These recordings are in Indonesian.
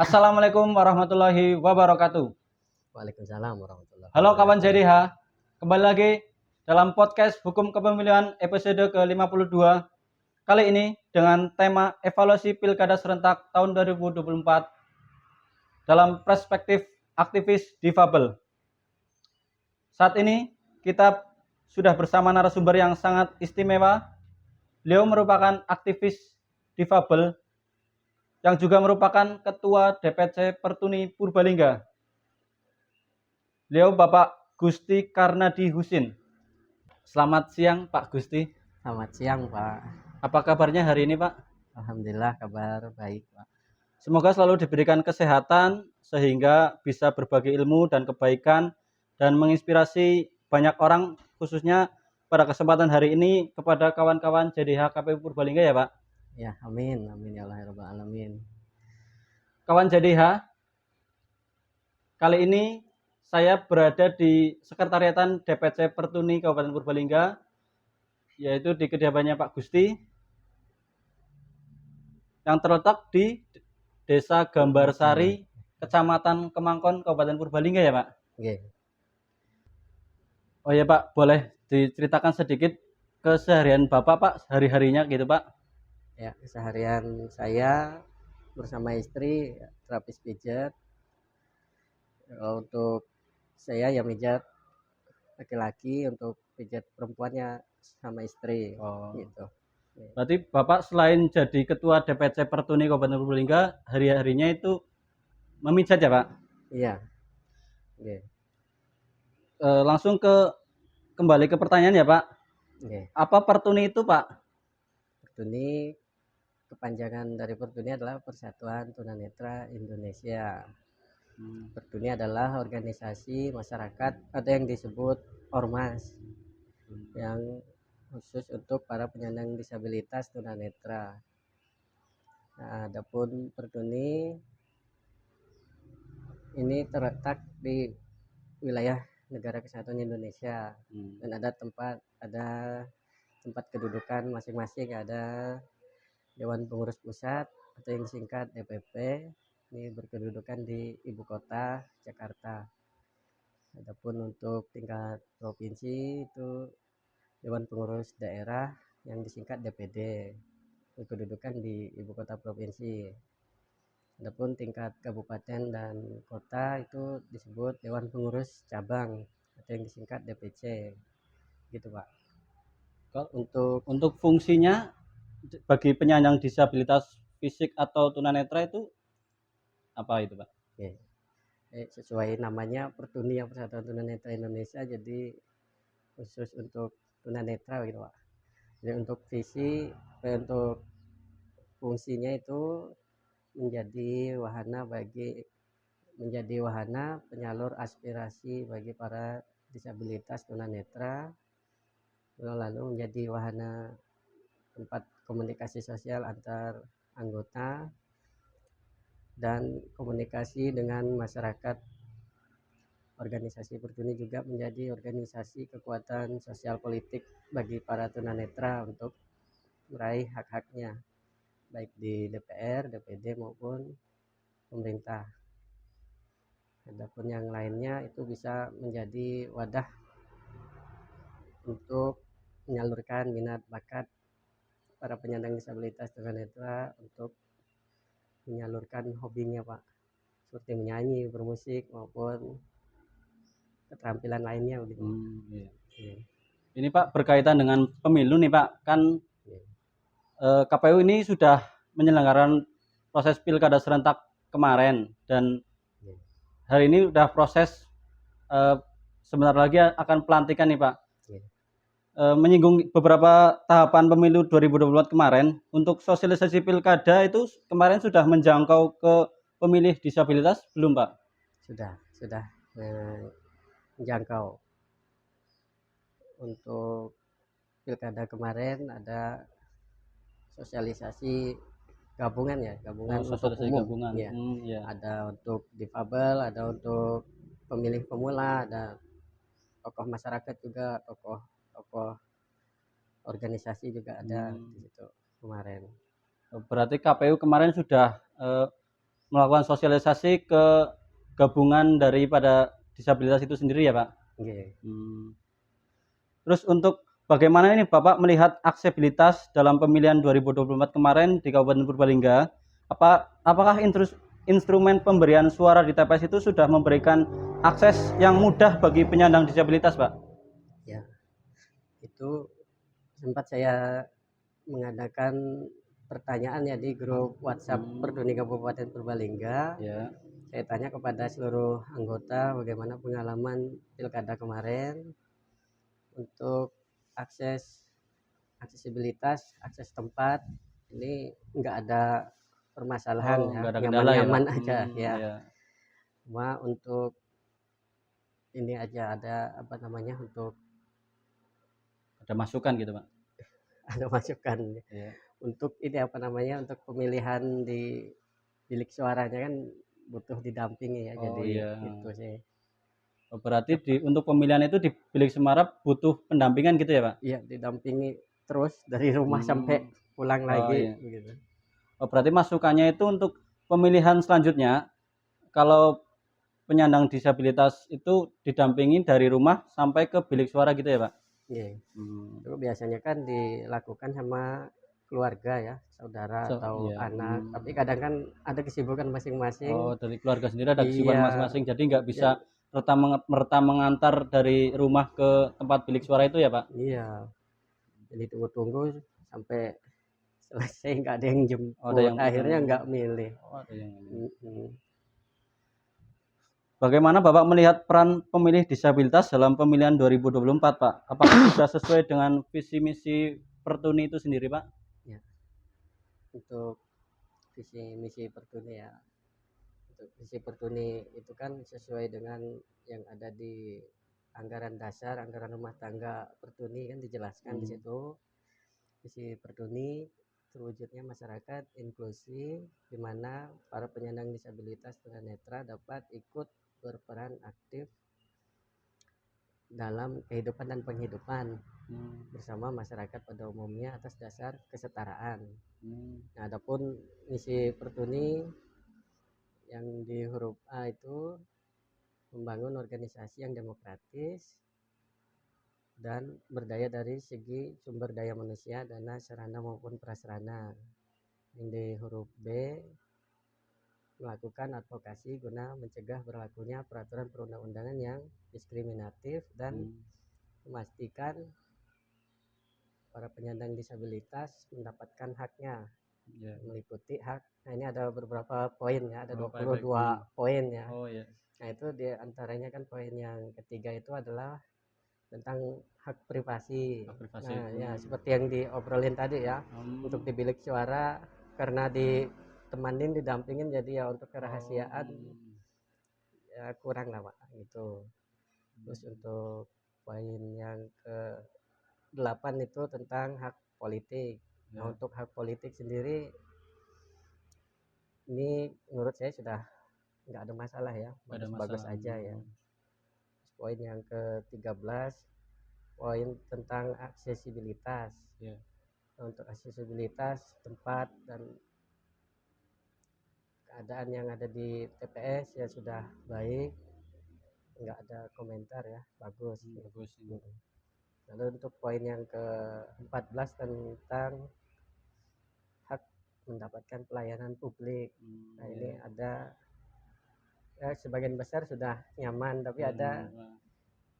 Assalamualaikum warahmatullahi wabarakatuh. Waalaikumsalam warahmatullahi Halo kawan wabarakatuh. JDH, kembali lagi dalam podcast Hukum Kepemilian episode ke-52. Kali ini dengan tema evaluasi Pilkada Serentak tahun 2024 dalam perspektif aktivis difabel. Saat ini kita sudah bersama narasumber yang sangat istimewa. Beliau merupakan aktivis difabel yang juga merupakan Ketua DPC Pertuni Purbalingga. Beliau Bapak Gusti Karnadi Husin. Selamat siang Pak Gusti. Selamat siang Pak. Apa kabarnya hari ini Pak? Alhamdulillah kabar baik Pak. Semoga selalu diberikan kesehatan sehingga bisa berbagi ilmu dan kebaikan dan menginspirasi banyak orang, khususnya pada kesempatan hari ini kepada kawan-kawan JDH KPU Purbalingga ya Pak. Ya amin ya Allah ya Rabbal alamin. Kawan JDH, kali ini saya berada di sekretariatan DPC Pertuni Kabupaten Purbalingga, yaitu di kediamannya Pak Gusti yang terletak di Desa Gambarsari, Kecamatan Kemangkon, Kabupaten Purbalingga ya Pak? Oke. Oh ya Pak, boleh diceritakan sedikit keseharian Bapak Pak, hari-harinya gitu Pak? Ya, keseharian saya bersama istri terapis pijat. Kalau untuk saya ya pijat laki-laki, untuk pijat perempuannya sama istri. Oh. Gitu. Berarti Bapak selain jadi Ketua DPC Pertuni Kabupaten Purbalingga, hari-harinya itu memijat ya Pak? Iya. Oke. Langsung kembali ke pertanyaan ya Pak. Oke. Apa Pertuni itu Pak? Pertuni, kepanjangan dari Pertuni adalah Persatuan Tunanetra Indonesia. Pertuni adalah organisasi masyarakat atau yang disebut ormas yang khusus untuk para penyandang disabilitas tunanetra. Nah, adapun Pertuni ini terletak di wilayah Negara Kesatuan Indonesia dan ada tempat kedudukan masing-masing. Ada Dewan Pengurus Pusat atau yang singkat DPP, ini berkedudukan di ibu kota Jakarta. Adapun untuk tingkat provinsi itu Dewan Pengurus Daerah yang disingkat DPD, berkedudukan di ibu kota provinsi. Adapun tingkat kabupaten dan kota itu disebut Dewan Pengurus Cabang atau yang disingkat DPC. Gitu Pak. Untuk fungsinya bagi penyandang disabilitas fisik atau tunanetra itu apa itu Pak? Oke. Sesuai namanya Pertuni, yang Persatuan Tunanetra Indonesia, jadi khusus untuk tunanetra gitu Pak. Jadi untuk fungsinya itu menjadi wahana penyalur aspirasi bagi para disabilitas tunanetra, lalu menjadi wahana tempat komunikasi sosial antar anggota dan komunikasi dengan masyarakat. Organisasi Pertuni juga menjadi organisasi kekuatan sosial politik bagi para tunanetra untuk meraih hak-haknya, baik di DPR, DPD maupun pemerintah. Adapun yang lainnya itu bisa menjadi wadah untuk menyalurkan minat bakat para penyandang disabilitas tunanetra untuk menyalurkan hobinya Pak, seperti menyanyi, bermusik maupun keterampilan lainnya begitu. Iya. Ini Pak berkaitan dengan pemilu nih Pak, kan KPU ini sudah menyelenggarakan proses pilkada serentak kemarin dan hari ini sudah proses sebentar lagi akan pelantikan nih Pak. Menyinggung beberapa tahapan pemilu 2024 kemarin, untuk sosialisasi pilkada itu kemarin sudah menjangkau ke pemilih disabilitas belum Pak? Sudah menjangkau. Untuk pilkada kemarin ada sosialisasi gabungan untuk umum. Gabungan. Ya. Ada untuk difabel, ada untuk pemilih pemula, ada tokoh masyarakat juga, tokoh organisasi juga ada di situ kemarin. Berarti KPU kemarin sudah melakukan sosialisasi ke gabungan daripada disabilitas itu sendiri ya Pak. Nggih. Terus untuk bagaimana ini Bapak melihat aksesibilitas dalam pemilihan 2024 kemarin di Kabupaten Purbalingga? Apakah instrumen pemberian suara di TPS itu sudah memberikan akses yang mudah bagi penyandang disabilitas, Pak? Ya, itu sempat saya mengadakan pertanyaan ya di grup WhatsApp Perduni Kabupaten Purbalingga. Ya. Saya tanya kepada seluruh anggota bagaimana pengalaman pilkada kemarin untuk aksesibilitas, akses tempat. Ini nggak ada permasalahan ya, nggak ada kendala ya, Pak? nyaman-nyaman aja ya. Ya. Cuma untuk ini aja ada apa namanya, untuk Ada masukan gitu, Pak? ada masukan Ya. untuk ini apa namanya, untuk pemilihan di bilik suaranya kan butuh didampingi ya, jadi iya. itu sih. Berarti untuk pemilihan itu di bilik suara butuh pendampingan gitu ya, Pak? Iya, didampingi terus dari rumah sampai pulang lagi iya. begitu. Berarti masukannya itu untuk pemilihan selanjutnya, kalau penyandang disabilitas itu didampingi dari rumah sampai ke bilik suara gitu ya, Pak? Iya. Itu biasanya kan dilakukan sama keluarga ya, saudara atau Iya. anak. Tapi kadang kan ada kesibukan masing-masing. Dari keluarga sendiri ada kesibukan Iya, masing-masing, jadi nggak bisa merta mengantar dari rumah ke tempat bilik suara itu ya, Pak? iya. Jadi tunggu-tunggu sampai selesai nggak ada yang Ada jemput. yang Akhirnya nggak milih. ada yang Mm-mm. Bagaimana Bapak melihat peran pemilih disabilitas dalam pemilihan 2024, Pak? Apakah sudah sesuai dengan visi misi Pertuni itu sendiri, Pak? Ya, untuk visi misi Pertuni ya. Untuk visi Pertuni itu kan sesuai dengan yang ada di anggaran dasar, anggaran rumah tangga Pertuni kan dijelaskan di situ. Visi Pertuni terwujudnya masyarakat inklusif di mana para penyandang disabilitas tunanetra dapat ikut berperan aktif dalam kehidupan dan penghidupan bersama masyarakat pada umumnya atas dasar kesetaraan. Nah, adapun misi Pertuni yang di huruf A itu membangun organisasi yang demokratis dan berdaya dari segi sumber daya manusia, dana, sarana maupun prasarana. Yang di huruf B melakukan advokasi guna mencegah berlakunya peraturan perundang-undangan yang diskriminatif dan memastikan para penyandang disabilitas mendapatkan haknya, meliputi hak. Nah, ini ada beberapa poin ya, ada 22 poin ya. Nah, itu di antaranya kan poin yang ketiga itu adalah tentang hak privasi. Nah, ya seperti yang diobrolin tadi ya, untuk di bilik suara karena ditemanin, didampingin, jadi ya untuk kerahasiaan ya kurang lah Pak gitu. Terus untuk poin yang ke-8 itu tentang hak politik. Nah, untuk hak politik sendiri ini menurut saya sudah nggak ada masalah ya, bagus-bagus aja ya. Poin yang ke-13 poin tentang aksesibilitas. Nah, untuk aksesibilitas tempat dan keadaan yang ada di TPS ya sudah baik, nggak ada komentar ya, bagus. Lalu untuk poin yang ke-14 tentang hak mendapatkan pelayanan publik. Nah, ini ada ya, sebagian besar sudah nyaman, tapi ada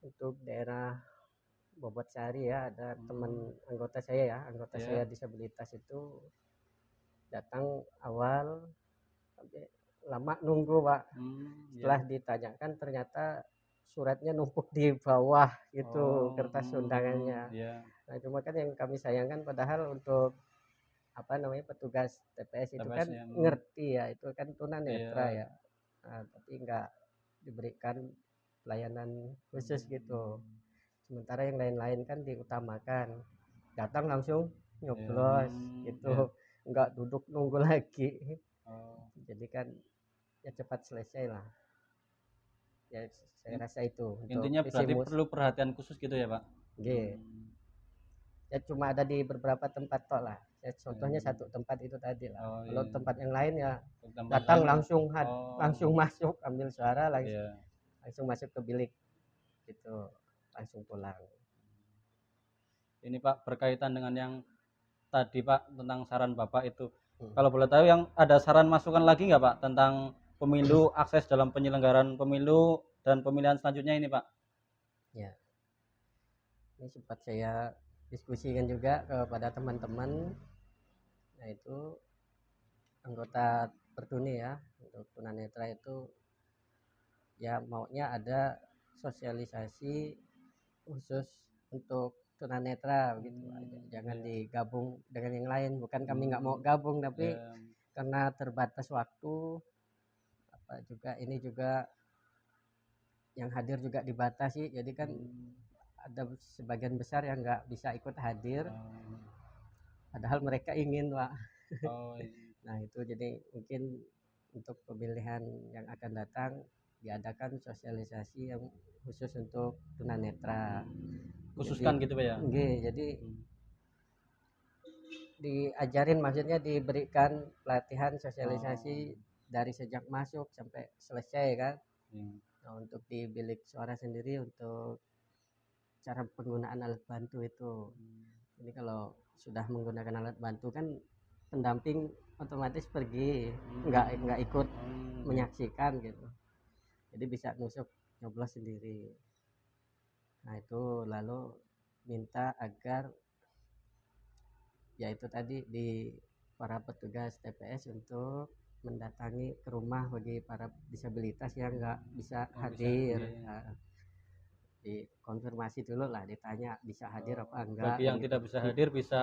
untuk daerah Bobot Sari ya, ada teman anggota saya ya, saya disabilitas itu datang awal sampai lama nunggu Pak. Setelah ditanyakan ternyata suratnya numpuk di bawah gitu, kertas undangannya. Nah, cuma kan yang kami sayangkan padahal untuk apa namanya petugas TPS itu kan ngerti ya, itu kan tunanetra ya. Nah, tapi nggak diberikan pelayanan khusus gitu. Sementara yang lain-lain kan diutamakan, datang langsung nyoblos gitu, nggak duduk nunggu lagi. Jadi kan ya cepat selesai lah ya, saya rasa itu intinya berarti perlu perhatian khusus gitu ya Pak? ya cuma ada di beberapa tempat tok lah, Ya, contohnya satu tempat itu tadi lah. Oh, Kalau iya. tempat yang lain ya Tempat datang lain. Oh, langsung masuk ambil suara iya. langsung masuk ke bilik gitu, langsung pulang. Ini Pak berkaitan dengan yang tadi Pak tentang saran Bapak itu. Hmm. Kalau boleh tahu yang ada saran masukan lagi nggak Pak tentang pemilu, akses dalam penyelenggaraan pemilu dan pemilihan selanjutnya ini Pak? Ya, ini sempat saya diskusikan juga kepada teman-teman, yaitu anggota Pertuni ya, untuk tunanetra itu ya maunya ada sosialisasi khusus untuk tunanetra begitu aja. Jangan Iya. digabung dengan yang lain. Bukan kami nggak mau gabung, tapi Ya, karena terbatas waktu, apa juga ini juga yang hadir juga dibatasi. Jadi kan ada sebagian besar yang nggak bisa ikut hadir, padahal mereka ingin, Pak. oh, iya. Nah itu jadi mungkin untuk pemilihan yang akan datang diadakan sosialisasi yang khusus untuk tunanetra. Khususkan Jadi, gitu Pak ya. jadi diajarin, maksudnya diberikan pelatihan sosialisasi dari sejak masuk sampai selesai kan. Nah, untuk di bilik suara sendiri untuk cara penggunaan alat bantu itu. Ini kalau sudah menggunakan alat bantu kan pendamping otomatis pergi, nggak ikut menyaksikan gitu. Jadi bisa nusuk nyoblos sendiri. Nah itu lalu minta agar ya itu tadi di para petugas TPS untuk mendatangi ke rumah bagi para disabilitas yang nggak bisa hadir. Nah, dikonfirmasi dulu lah, ditanya bisa hadir apa enggak Bagi yang gitu. tidak bisa hadir bisa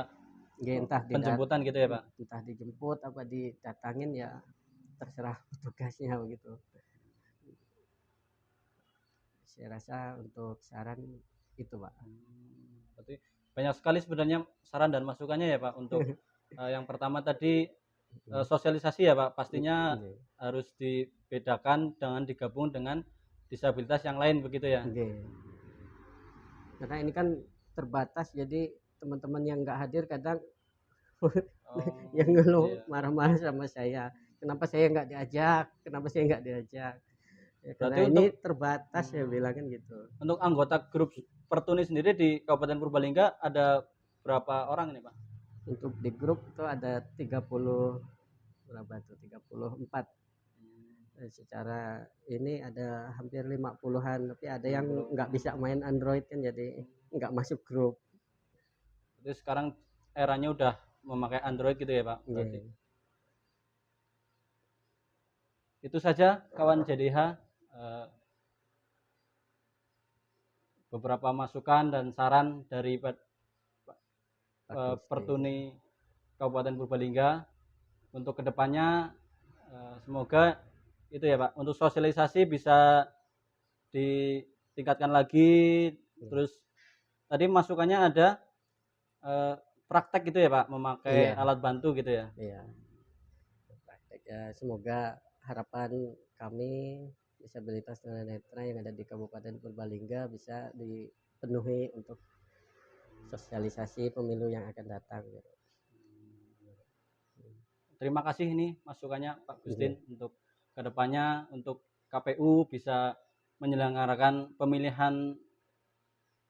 Entah penjemputan gitu ya Pak. entah dijemput apa didatangin ya terserah petugasnya begitu. Saya rasa untuk saran itu Pak. Berarti banyak sekali sebenarnya saran dan masukannya ya Pak untuk yang pertama tadi sosialisasi ya Pak, pastinya harus dibedakan dengan digabung dengan disabilitas yang lain begitu ya. Karena ini kan terbatas, jadi teman-teman yang nggak hadir kadang yang ngeluh marah-marah sama saya, kenapa saya nggak diajak ya, karena Berarti ini untuk terbatas saya bilang kan gitu. Untuk anggota grup Pertuni sendiri di Kabupaten Purbalingga ada berapa orang ini Pak? Untuk di grup itu ada 30 berapa tuh 34. Secara ini ada hampir 50-an, tapi ada yang nggak bisa main Android kan, jadi nggak masuk grup. Jadi sekarang eranya udah memakai Android gitu ya Pak berarti. Itu saja kawan JDH, beberapa masukan dan saran dari Pertuni Kabupaten Purbalingga untuk kedepannya. Semoga itu ya Pak, untuk sosialisasi bisa ditingkatkan lagi. Terus tadi masukannya ada praktek gitu ya Pak, memakai alat bantu gitu ya. Iya, praktek ya. Semoga harapan kami disabilitas tunanetra yang ada di Kabupaten Purbalingga bisa dipenuhi untuk sosialisasi pemilu yang akan datang. Terima kasih ini masukannya Pak Gustin untuk kedepannya, untuk KPU bisa menyelenggarakan pemilihan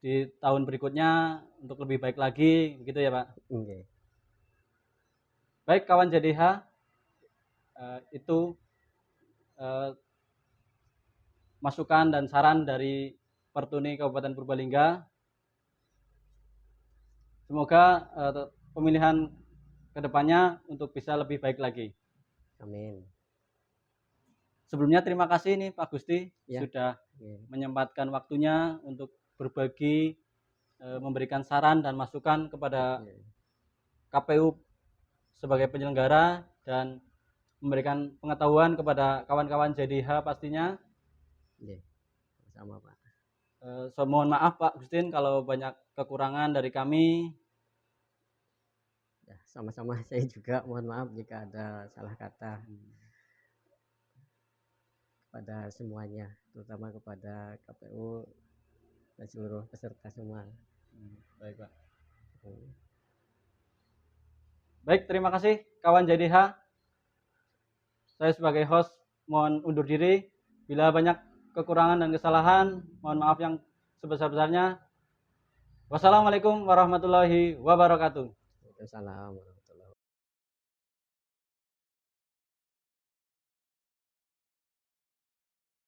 di tahun berikutnya untuk lebih baik lagi begitu ya Pak. Baik kawan JDH, itu masukan dan saran dari Pertuni Kabupaten Purbalingga. Semoga pemilihan kedepannya untuk bisa lebih baik lagi. Amin. Sebelumnya terima kasih nih Pak Gusti sudah menyempatkan waktunya untuk berbagi, memberikan saran dan masukan kepada KPU sebagai penyelenggara dan memberikan pengetahuan kepada kawan-kawan JDH pastinya. Sama Pak. Mohon maaf Pak Gustin kalau banyak kekurangan dari kami. Ya, sama-sama saya juga mohon maaf jika ada salah kata kepada semuanya, terutama kepada KPU dan seluruh peserta semua. Baik Pak. Baik, terima kasih kawan JDH. Saya sebagai host mohon undur diri. Bila banyak kekurangan dan kesalahan, mohon maaf yang sebesar-besarnya. Wassalamualaikum warahmatullahi wabarakatuh. Waalaikumsalam.